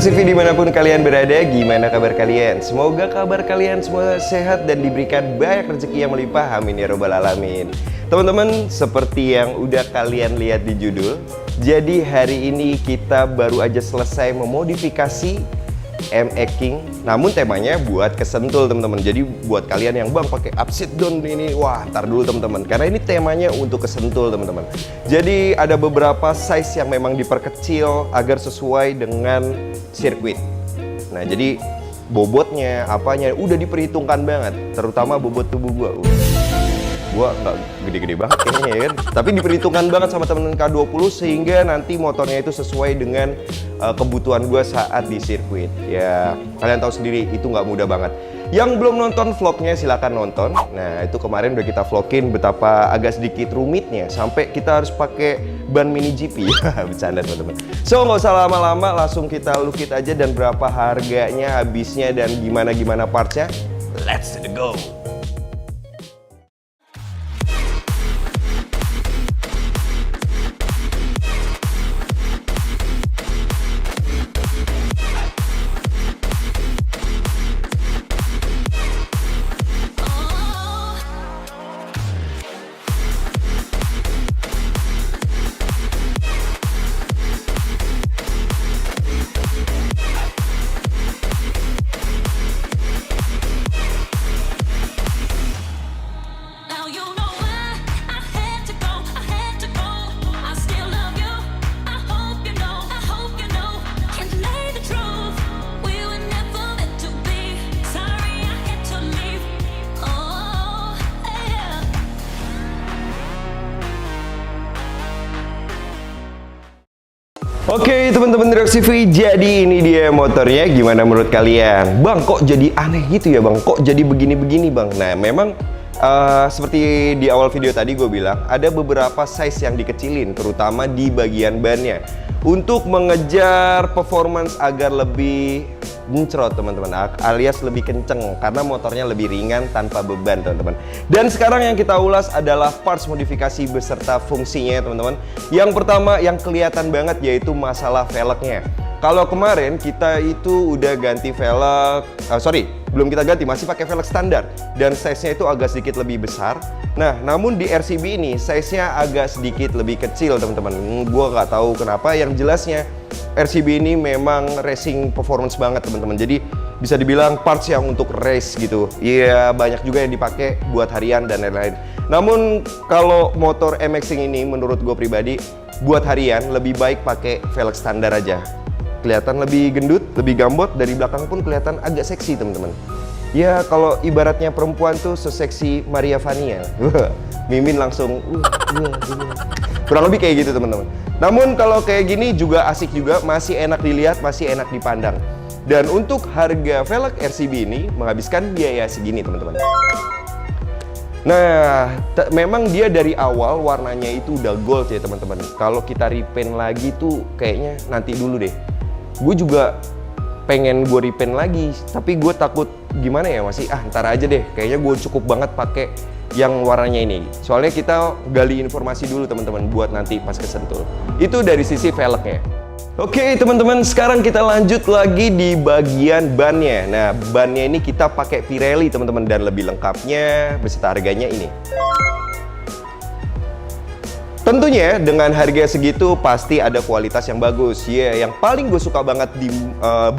CV dimanapun kalian berada, gimana kabar kalian? Semoga kabar kalian semua sehat dan diberikan banyak rezeki yang melimpah, amin ya robbal alamin. Teman-teman, seperti yang udah kalian lihat di judul, jadi hari ini kita baru aja selesai memodifikasi MX King, namun temanya buat kesentul teman-teman. Jadi buat kalian yang bang pakai upside down ini, wah ntar dulu teman-teman, karena ini temanya untuk kesentul teman-teman. Jadi ada beberapa size yang memang diperkecil agar sesuai dengan sirkuit. Nah jadi bobotnya, apanya udah diperhitungkan banget, terutama bobot tubuh gua nggak gede-gede banget kayaknya ya kan, tapi diperhitungkan banget sama temen K20 sehingga nanti motornya itu sesuai dengan kebutuhan gua saat di sirkuit. Ya kalian tahu sendiri itu nggak mudah banget. Yang belum nonton vlognya silahkan nonton. Nah itu kemarin udah kita vlogin betapa agak sedikit rumitnya sampai kita harus pakai ban mini GP. Bercanda teman-teman. So nggak usah lama-lama, langsung kita look it aja dan berapa harganya, habisnya dan gimana partsnya. Let's go. Oke teman-teman Drag CV, jadi ini dia motornya. Gimana menurut kalian? Bang kok jadi aneh gitu ya bang? Kok jadi begini-begini bang? Nah memang seperti di awal video tadi gue bilang, ada beberapa size yang dikecilin, terutama di bagian bannya, untuk mengejar performance agar lebih mencrot teman-teman, alias lebih kenceng karena motornya lebih ringan tanpa beban teman-teman. Dan sekarang yang kita ulas adalah parts modifikasi beserta fungsinya teman-teman. Yang pertama yang kelihatan banget yaitu masalah velgnya. Kalau kemarin kita itu udah ganti velg, belum kita ganti, masih pakai velg standar dan size-nya itu agak sedikit lebih besar. Nah, namun di RCB ini size-nya agak sedikit lebih kecil teman-teman. Gua nggak tahu kenapa, yang jelasnya RCB ini memang racing performance banget teman-teman. Jadi bisa dibilang parts yang untuk race gitu. Iya, banyak juga yang dipakai buat harian dan lain-lain. Namun kalau motor MX King ini menurut gue pribadi buat harian lebih baik pakai velg standar aja. Kelihatan lebih gendut, lebih gambot, dari belakang pun kelihatan agak seksi teman-teman. Ya kalau ibaratnya perempuan tuh seseksi Maria Vania. Mimin langsung kurang lebih kayak gitu teman-teman. Namun kalau kayak gini juga asik juga, masih enak dilihat, masih enak dipandang. Dan untuk harga velg RCB ini menghabiskan biaya segini teman-teman. Nah, memang dia dari awal warnanya itu udah gold ya teman-teman. Kalau kita repaint lagi tuh kayaknya nanti dulu deh. Gue juga pengen gue repaint lagi, tapi gue takut gimana ya, masih ntar aja deh. Kayaknya gue cukup banget pakai yang warnanya ini. Soalnya kita gali informasi dulu teman-teman buat nanti pas kesentul. Itu dari sisi velgnya. Oke teman-teman, sekarang kita lanjut lagi di bagian bannya. Nah, bannya ini kita pakai Pirelli teman-teman, dan lebih lengkapnya beserta harganya ini. Tentunya dengan harga segitu pasti ada kualitas yang bagus. Yang paling gue suka banget di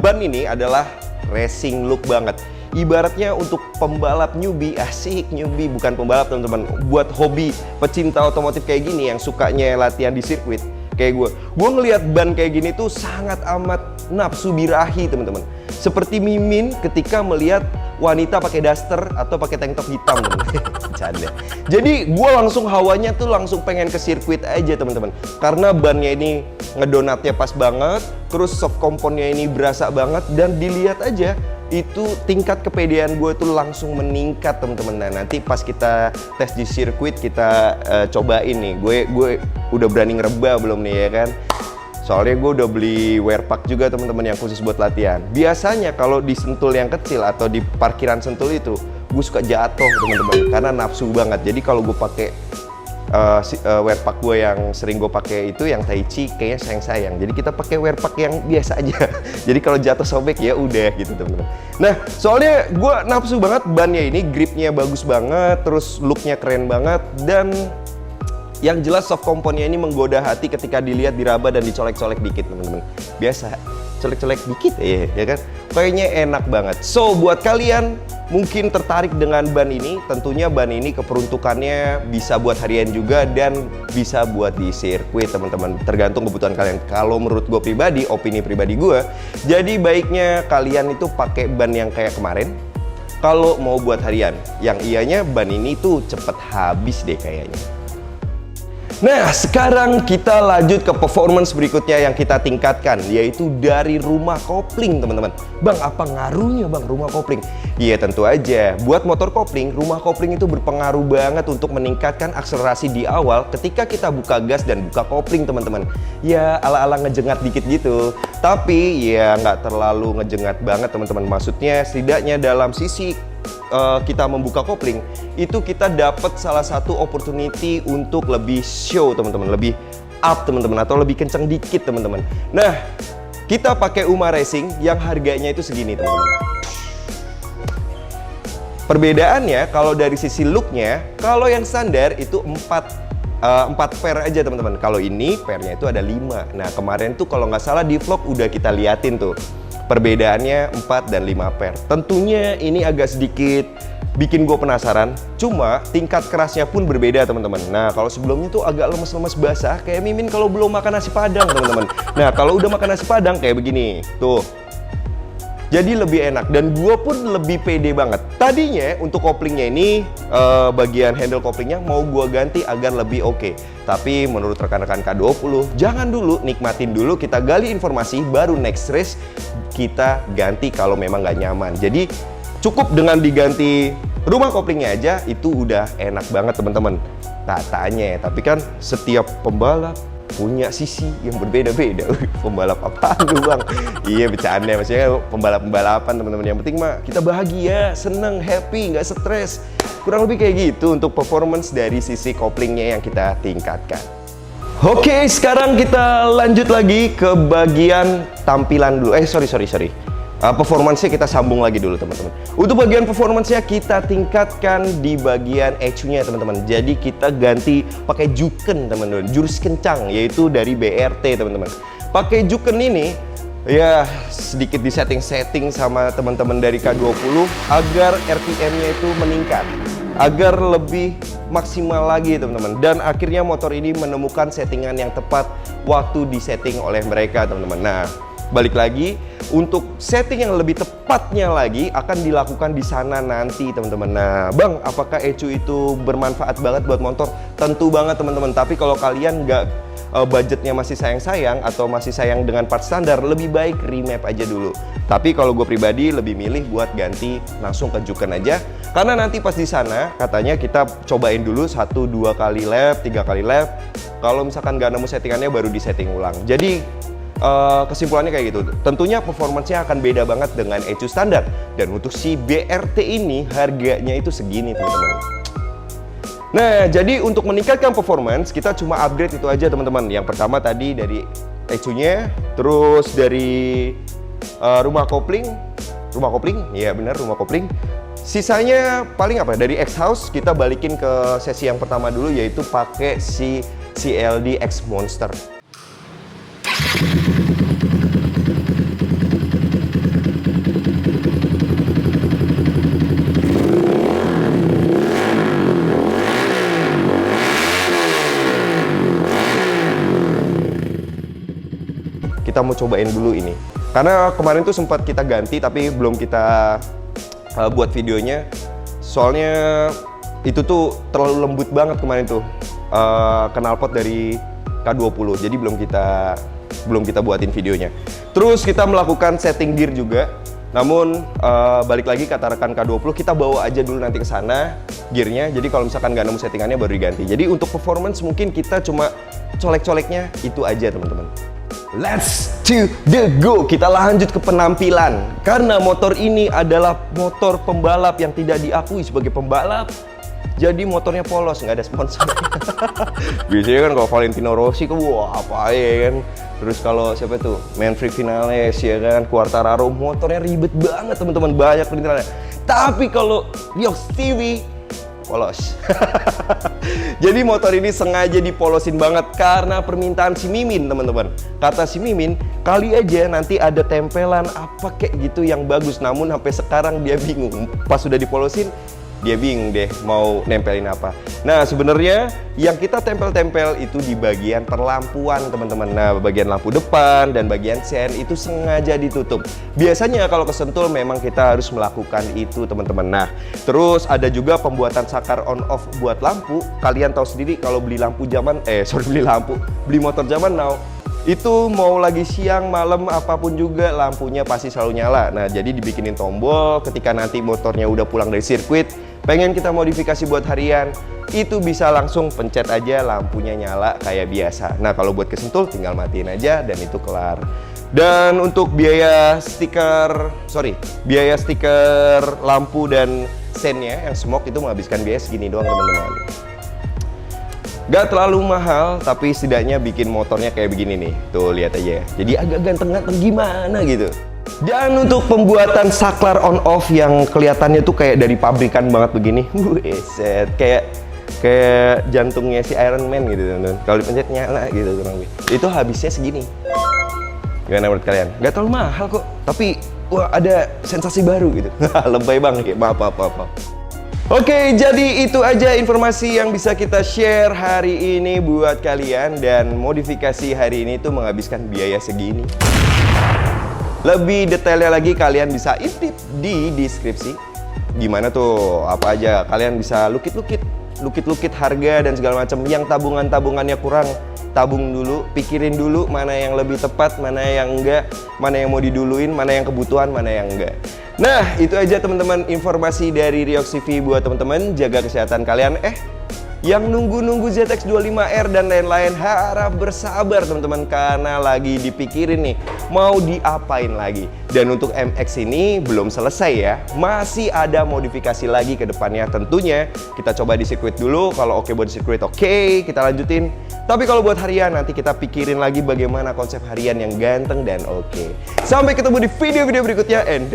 ban ini adalah racing look banget. Ibaratnya untuk pembalap newbie, asik newbie, bukan pembalap teman-teman. Buat hobi pecinta otomotif kayak gini yang sukanya latihan di sirkuit kayak gue ngelihat ban kayak gini tuh sangat amat nafsu birahi teman-teman. Seperti Mimin ketika melihat wanita pakai daster atau pakai tank top hitam. Canda. Jadi gue langsung hawanya tuh langsung pengen ke sirkuit aja teman-teman. Karena bannya ini ngedonatnya pas banget, terus soft compoundnya ini berasa banget, dan dilihat aja itu tingkat kepedean gue tuh langsung meningkat teman-teman. Nah nanti pas kita tes di sirkuit kita cobain nih. Gue udah berani ngereba belum nih ya kan? Soalnya gue udah beli wear pack juga teman-teman yang khusus buat latihan. Biasanya kalau di Sentul yang kecil atau di parkiran Sentul itu gue suka jatuh teman-teman karena nafsu banget. Jadi kalau gue pakai wear pack gue yang sering gue pakai itu yang Taichi kayaknya sayang-sayang. Jadi kita pakai wear pack yang biasa aja. Jadi kalau jatuh sobek ya udah gitu teman-teman. Nah, soalnya gue nafsu banget bannya ini, gripnya bagus banget, terus looknya keren banget, dan yang jelas soft compoundnya ini menggoda hati ketika dilihat, diraba, dan dicolek-colek dikit teman-teman. Biasa, colek-colek dikit ya kan? Kayaknya enak banget. So, buat kalian mungkin tertarik dengan ban ini, tentunya ban ini keperuntukannya bisa buat harian juga dan bisa buat di sirkuit teman-teman. Tergantung kebutuhan kalian. Kalau menurut gue pribadi, opini pribadi gue, jadi baiknya kalian itu pakai ban yang kayak kemarin. Kalau mau buat harian, yang ianya ban ini tuh cepet habis deh kayaknya. Nah, sekarang kita lanjut ke performance berikutnya yang kita tingkatkan, yaitu dari rumah kopling, teman-teman. Bang, apa ngaruhnya bang rumah kopling? Iya, tentu aja. Buat motor kopling, rumah kopling itu berpengaruh banget untuk meningkatkan akselerasi di awal ketika kita buka gas dan buka kopling, teman-teman. Ya, ala-ala ngejengat dikit gitu. Tapi, ya nggak terlalu ngejengat banget, teman-teman. Maksudnya, setidaknya dalam sisi kita membuka kopling itu kita dapat salah satu opportunity untuk lebih show teman-teman, lebih up teman-teman, atau lebih kencang dikit teman-teman. Nah, kita pakai UMA Racing yang harganya itu segini teman-teman. Perbedaannya kalau dari sisi looknya, kalau yang standar itu 4 pair aja teman-teman. Kalau ini pairnya itu ada 5. Nah, kemarin tuh kalau nggak salah di vlog udah kita liatin tuh perbedaannya 4 dan 5 pair. Tentunya ini agak sedikit bikin gue penasaran, cuma tingkat kerasnya pun berbeda teman-teman. Nah, kalau sebelumnya tuh agak lemes-lemes basah kayak Mimin kalau belum makan nasi padang teman-teman. Nah, kalau udah makan nasi padang kayak begini tuh, jadi lebih enak dan gue pun lebih pede banget. Tadinya untuk koplingnya ini bagian handle koplingnya mau gue ganti agar lebih oke. Tapi menurut rekan-rekan K20, jangan dulu, nikmatin dulu, kita gali informasi, baru next race kita ganti kalau memang nggak nyaman. Jadi cukup dengan diganti rumah koplingnya aja itu udah enak banget teman-teman. Katanya, tapi kan setiap pembalap punya sisi yang berbeda-beda. Pembalap apaan tuh bang? Iya bercanda, maksudnya pembalap-pembalapan teman-teman. Yang penting mah kita bahagia, seneng, happy, nggak stres. Kurang lebih kayak gitu untuk performance dari sisi koplingnya yang kita tingkatkan. Oke, sekarang kita lanjut lagi ke bagian tampilan dulu. Sorry. Performance-nya kita sambung lagi dulu teman-teman. Untuk bagian performance-nya kita tingkatkan di bagian ECU-nya teman-teman. Jadi kita ganti pakai Juken teman-teman, jurus kencang, yaitu dari BRT teman-teman. Pakai Juken ini ya sedikit di setting sama teman-teman dari K20 agar RPM-nya itu meningkat, agar lebih maksimal lagi teman-teman. Dan akhirnya motor ini menemukan settingan yang tepat waktu disetting oleh mereka teman-teman. Nah, balik lagi, untuk setting yang lebih tepatnya lagi akan dilakukan di sana nanti teman-teman. Nah, bang, apakah ECU itu bermanfaat banget buat motor? Tentu banget teman-teman. Tapi kalau kalian nggak budgetnya masih sayang-sayang atau masih sayang dengan part standar, lebih baik remap aja dulu. Tapi kalau gue pribadi lebih milih buat ganti langsung ke Juken aja, karena nanti pas di sana katanya kita cobain dulu 1-2 kali lap, 3 kali lap. Kalau misalkan nggak nemu settingannya baru disetting ulang. Jadi kesimpulannya kayak gitu. Tentunya performance-nya akan beda banget dengan ECU standar. Dan untuk si BRT ini harganya itu segini teman-teman. Nah, jadi untuk meningkatkan performance kita cuma upgrade itu aja teman-teman. Yang pertama tadi dari ECU-nya, terus dari rumah kopling, iya benar rumah kopling. Sisanya paling apa? Dari X-House kita balikin ke sesi yang pertama dulu, yaitu pakai si CLD X Monster. Kita mau cobain dulu ini, karena kemarin tuh sempat kita ganti tapi belum kita buat videonya, soalnya itu tuh terlalu lembut banget kemarin tuh knalpot dari K20, jadi belum kita buatin videonya. Terus kita melakukan setting gear juga, namun balik lagi kata rekan K20, kita bawa aja dulu nanti ke sana gearnya, jadi kalau misalkan nggak nemu settingannya baru diganti. Jadi untuk performance mungkin kita cuma colek-coleknya itu aja teman-teman. Let's to the go. Kita lanjut ke penampilan. Karena motor ini adalah motor pembalap yang tidak diakui sebagai pembalap, jadi motornya polos, nggak ada sponsor. Biasanya kan kalau Valentino Rossi kok wah apa ya kan. Terus kalau siapa tuh Manfred Vinales ya kan, Quartararo, motornya ribet banget teman-teman, banyak perintilannya. Tapi kalau Riox TV polos. Jadi motor ini sengaja dipolosin banget karena permintaan si Mimin teman-teman. Kata si Mimin, kali aja nanti ada tempelan apa kayak gitu yang bagus. Namun sampai sekarang dia bingung. Pas sudah dipolosin, dia bingung deh mau nempelin apa. Nah sebenarnya yang kita tempel-tempel itu di bagian perlampuan teman-teman. Nah bagian lampu depan dan bagian sen itu sengaja ditutup. Biasanya kalau kesentul memang kita harus melakukan itu teman-teman. Nah terus ada juga pembuatan sakar on off buat lampu. Kalian tahu sendiri kalau beli lampu zaman beli motor zaman now, itu mau lagi siang, malam, apapun juga lampunya pasti selalu nyala. Nah jadi dibikinin tombol ketika nanti motornya udah pulang dari sirkuit, pengen kita modifikasi buat harian, itu bisa langsung pencet aja lampunya nyala kayak biasa. Nah kalau buat kesentul tinggal matiin aja dan itu kelar. Dan untuk biaya stiker lampu dan sennya yang smoke itu menghabiskan biaya segini doang teman-teman. Gak terlalu mahal, tapi setidaknya bikin motornya kayak begini nih. Tuh, lihat aja. Jadi agak ganteng-ganteng gimana gitu. Dan untuk pembuatan saklar on off yang kelihatannya tuh kayak dari pabrikan banget begini. Set, kayak jantungnya si Iron Man gitu, teman-teman. Kalau dipencet nyala gitu kurang lebih. Itu habisnya segini. Gimana menurut kalian? Gak terlalu mahal kok, tapi wah ada sensasi baru gitu. Lebay banget ya, maaf. Oke, jadi itu aja informasi yang bisa kita share hari ini buat kalian. Dan modifikasi hari ini tuh menghabiskan biaya segini. Lebih detailnya lagi kalian bisa intip di deskripsi. Gimana tuh, apa aja, kalian bisa lukit-lukit harga dan segala macam. Yang tabungannya kurang, tabung dulu, pikirin dulu mana yang lebih tepat, mana yang enggak, mana yang mau diduluin, mana yang kebutuhan, mana yang enggak. Nah, itu aja teman-teman informasi dari Riox TV buat teman-teman. Jaga kesehatan kalian. Yang nunggu-nunggu ZX25R dan lain-lain harap bersabar teman-teman, karena lagi dipikirin nih mau diapain lagi. Dan untuk MX ini belum selesai ya, masih ada modifikasi lagi ke depannya. Tentunya kita coba di sirkuit dulu. Kalau oke buat sirkuit, oke, kita lanjutin. Tapi kalau buat harian nanti kita pikirin lagi bagaimana konsep harian yang ganteng dan oke. Sampai ketemu di video-video berikutnya, and